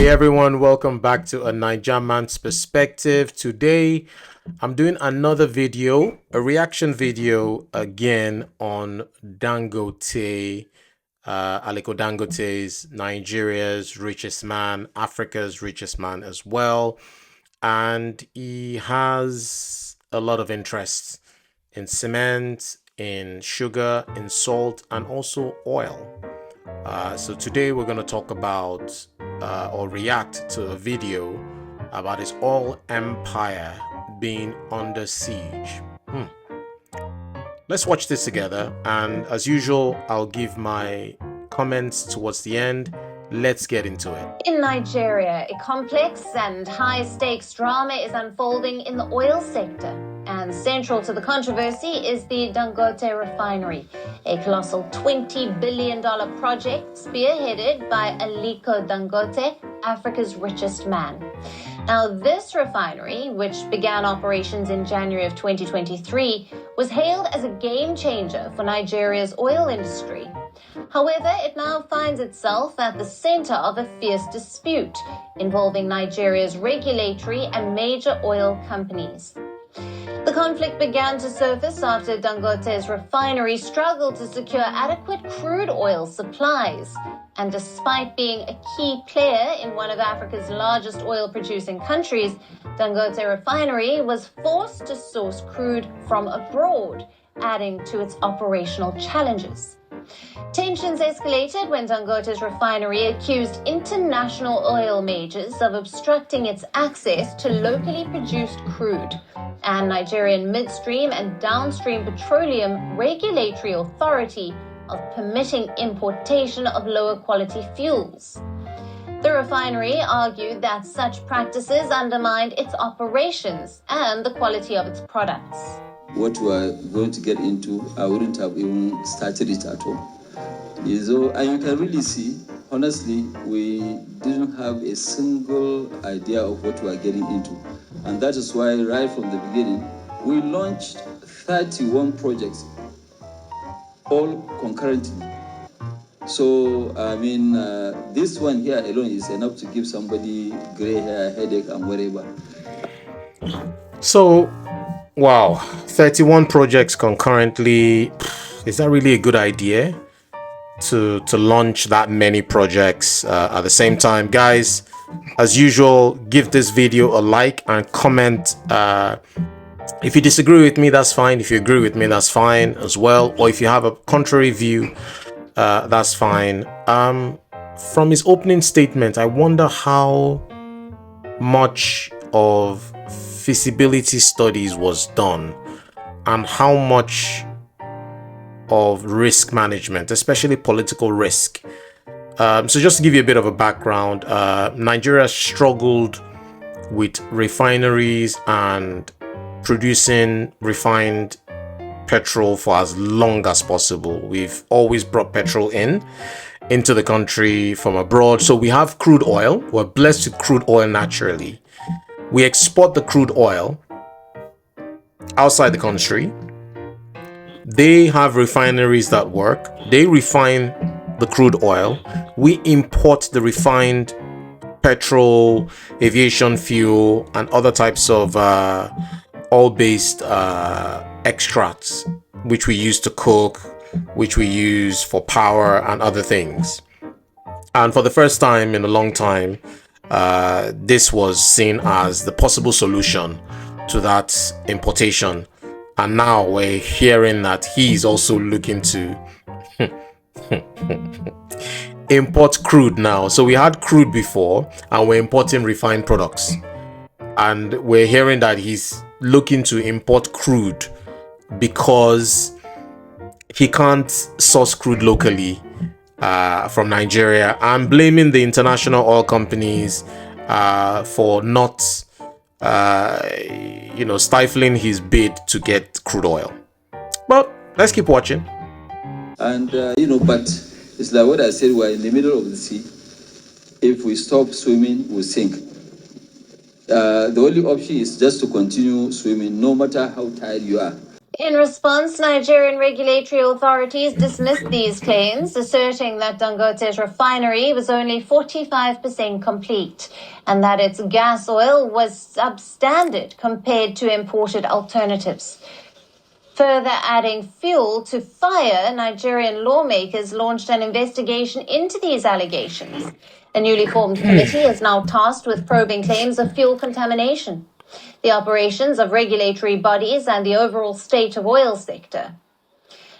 Hey everyone, welcome back to a Niger Man's Perspective. Today, I'm doing another video, a reaction video again on Dangote, Aliko Dangote's Nigeria's richest man, Africa's richest man as well. And he has a lot of interests in cement, in sugar, in salt, and also oil. So today we're going to talk about or react to a video about his oil empire being under siege. Let's watch this together, and as usual, I'll give my comments towards the end. Let's get into it. In Nigeria, a complex and high-stakes drama is unfolding in the oil sector. And central to the controversy is the Dangote Refinery, a colossal $20 billion project spearheaded by Aliko Dangote, Africa's richest man. Now, this refinery, which began operations in January of 2023, was hailed as a game changer for Nigeria's oil industry. However, it now finds itself at the center of a fierce dispute involving Nigeria's regulatory and major oil companies. The conflict began to surface after Dangote's refinery struggled to secure adequate crude oil supplies. And despite being a key player in one of Africa's largest oil-producing countries, Dangote Refinery was forced to source crude from abroad, adding to its operational challenges. Tensions escalated when Dangote's refinery accused international oil majors of obstructing its access to locally produced crude, and Nigerian midstream and downstream petroleum regulatory authority of permitting importation of lower quality fuels. The refinery argued that such practices undermined its operations and the quality of its products. What we are going to get into, I wouldn't have even started it at all. And you can really see, honestly, we didn't have a single idea of what we are getting into. And that is why right from the beginning, we launched 31 projects, all concurrently. So, this one here alone is enough to give somebody gray hair, headache, and whatever. So, wow, 31 projects concurrently. Is that really a good idea to launch that many projects at the same time? Guys, as usual, give this video a like and comment. If you disagree with me, that's fine. If you agree with me, that's fine as well. Or if you have a contrary view, that's fine. From his opening statement, I wonder how much of feasibility studies was done and how much of risk management, especially political risk. So just to give you a bit of a background, Nigeria struggled with refineries and producing refined petrol for as long as possible. We've always brought petrol into the country from abroad. So we have crude oil. We're blessed with crude oil naturally. We export the crude oil outside the country. They have refineries that work. They refine the crude oil. We import the refined petrol, aviation fuel, and other types of oil-based extracts, which we use to cook, which we use for power and other things. And for the first time in a long time, this was seen as the possible solution to that importation. And now we're hearing that he's also looking to import crude now. So we had crude before and we're importing refined products. And we're hearing that he's looking to import crude because he can't source crude locally from Nigeria. I'm blaming the international oil companies for not stifling his bid to get crude oil. But let's keep watching. And but it's like what I said, we're in the middle of the sea. If we stop swimming, we'll sink. The only option is just to continue swimming no matter how tired you are. In response, Nigerian regulatory authorities dismissed these claims, asserting that Dangote's refinery was only 45% complete and that its gas oil was substandard compared to imported alternatives. Further adding fuel to fire, Nigerian lawmakers launched an investigation into these allegations. A newly formed committee is now tasked with probing claims of fuel contamination, the operations of regulatory bodies, and the overall state of oil sector.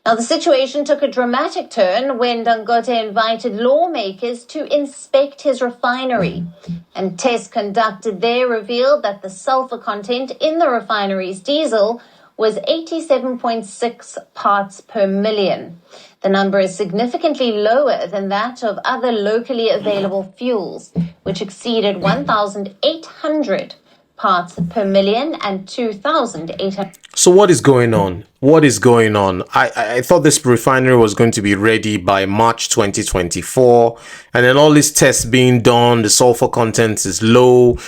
Now, the situation took a dramatic turn when Dangote invited lawmakers to inspect his refinery. And tests conducted there revealed that the sulfur content in the refinery's diesel was 87.6 parts per million. The number is significantly lower than that of other locally available fuels, which exceeded 1,800 parts per million and 2,800. So what is going on? What is going on? I thought this refinery was going to be ready by March 2024, and then all these tests being done, the sulfur content is low,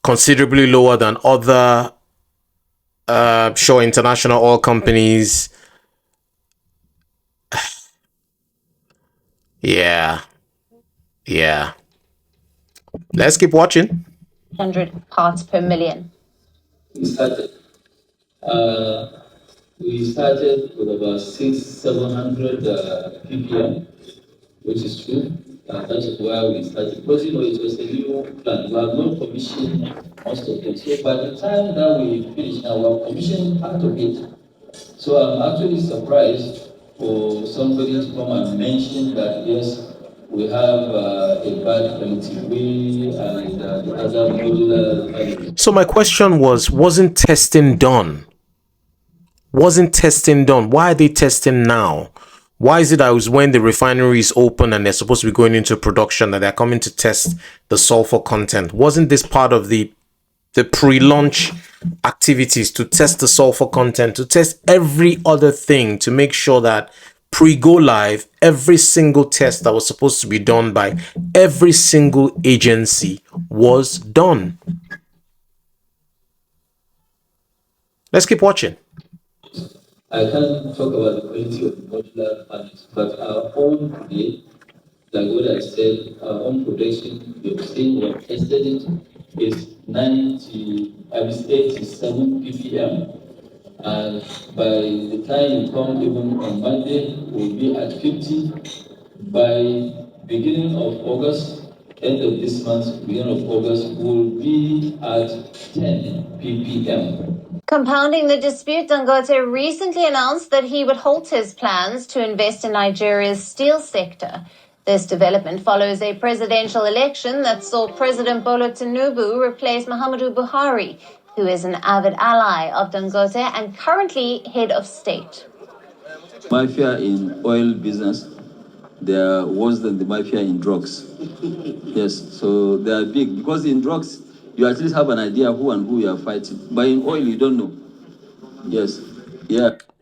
considerably lower than other international oil companies. Yeah. Let's keep watching. 100 parts per million. We started with about 700 ppm, which is true. That is why we started. Because it was a new plant. We have not commissioned most of it. So by the time that we finished, now we have commissioned part of it. So I'm actually surprised for somebody to come and mention that yes, we have a bad quality way and the other modular. So my question was, wasn't testing done? Why are they testing now? Why is it that it was when the refinery is open and they're supposed to be going into production that they're coming to test the sulfur content? Wasn't this part of the pre-launch activities to test the sulfur content, to test every other thing, to make sure that pre-go live, every single test that was supposed to be done by every single agency was done? Let's keep watching. I can't talk about the quality of the modular panels, but our own today, like what I said, our own production, we have seen, we have tested it, is 87 ppm. And by the time you come even on Monday, we'll be at 50. By beginning of August, end of this month, beginning of August, we'll be at 10 ppm. Compounding the dispute, Dangote recently announced that he would halt his plans to invest in Nigeria's steel sector. This development follows a presidential election that saw President Bola Tinubu replace Muhammadu Buhari, who is an avid ally of Dangote and currently head of state. Mafia in oil business, they are worse than the mafia in drugs. Yes, so they are big, because in drugs, you at least have an idea who and who you are fighting. But in oil, you don't know. Yes,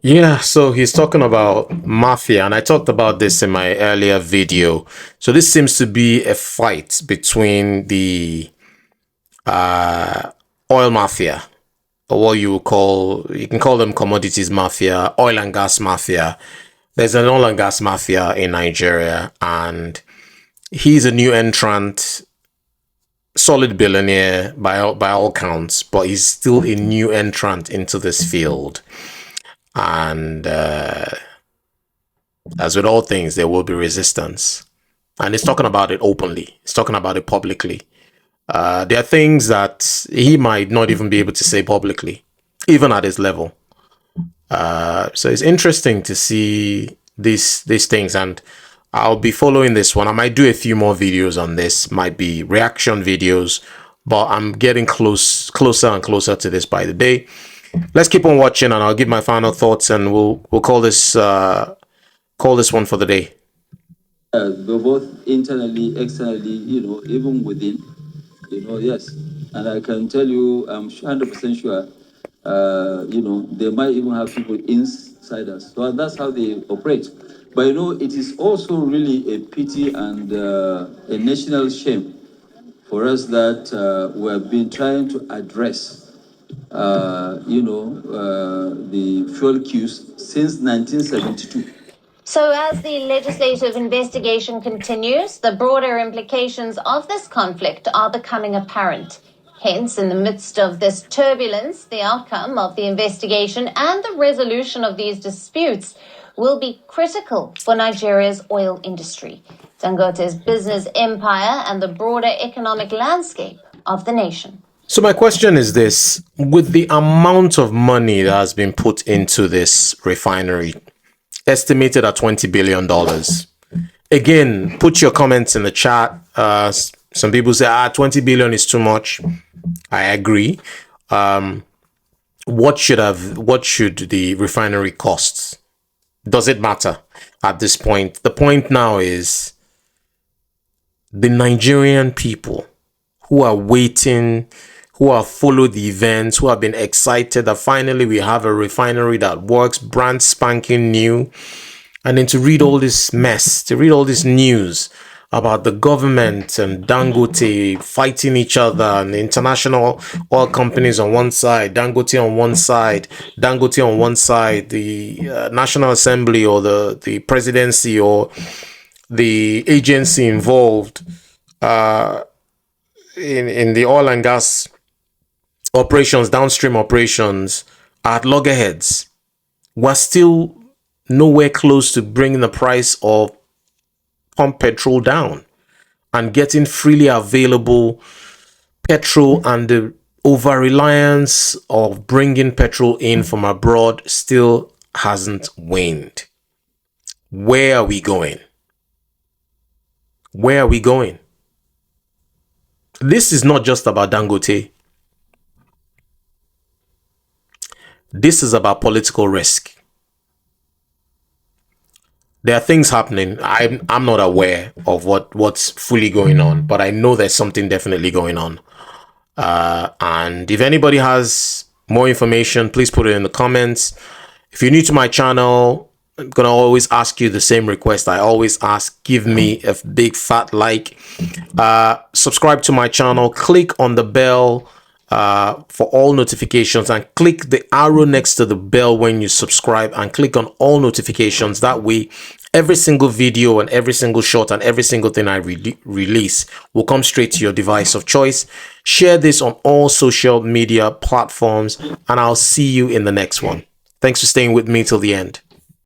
Yeah, so he's talking about mafia, and I talked about this in my earlier video. So this seems to be a fight between the oil mafia, or what you can call them commodities mafia, oil and gas mafia. There's an oil and gas mafia in Nigeria, and he's a new entrant, solid billionaire by all counts, but he's still a new entrant into this field. And as with all things, there will be resistance. And he's talking about it openly. He's talking about it publicly. There are things that he might not even be able to say publicly, even at his level. So it's interesting to see these things, and I'll be following this one. I might do a few more videos on this, might be reaction videos, but I'm getting closer and closer to this by the day. Let's keep on watching, and I'll give my final thoughts, and we'll call this one for the day. both internally, externally, even within, yes. And I can tell you, I'm 100% sure, they might even have people inside us. So that's how they operate. But it is also really a pity and a national shame for us that we have been trying to address the fuel queues since 1972. So, as the legislative investigation continues, the broader implications of this conflict are becoming apparent. Hence, in the midst of this turbulence, the outcome of the investigation and the resolution of these disputes will be critical for Nigeria's oil industry, Dangote's business empire, and the broader economic landscape of the nation. So my question is this: with the amount of money that has been put into this refinery, estimated at $20 billion. Again, put your comments in the chat. Some people say, 20 billion is too much. I agree. What should the refinery cost? Does it matter at this point? The point now is the Nigerian people who are waiting, who have followed the events, who have been excited that finally we have a refinery that works, brand spanking new. And then to read all this mess, to read all this news about the government and Dangote fighting each other, and the international oil companies on one side, Dangote on one side, the National Assembly or the presidency or the agency involved in the oil and gas operations, downstream operations, are at loggerheads. We're still nowhere close to bringing the price of pump petrol down and getting freely available petrol, and the over-reliance of bringing petrol in from abroad still hasn't waned. Where are we going? Where are we going? This is not just about Dangote. This is about political risk. There are things happening. I'm not aware of what's fully going on, but I know there's something definitely going on. And if anybody has more information, please put it in the comments. If you're new to my channel, I'm gonna always ask you the same request I always ask: give me a big fat like, subscribe to my channel, click on the bell for all notifications, and click the arrow next to the bell when you subscribe, and click on all notifications. That way every single video and every single shot and every single thing I release will come straight to your device of choice. Share this on all social media platforms, and I'll see you in the next one. Thanks for staying with me till the end.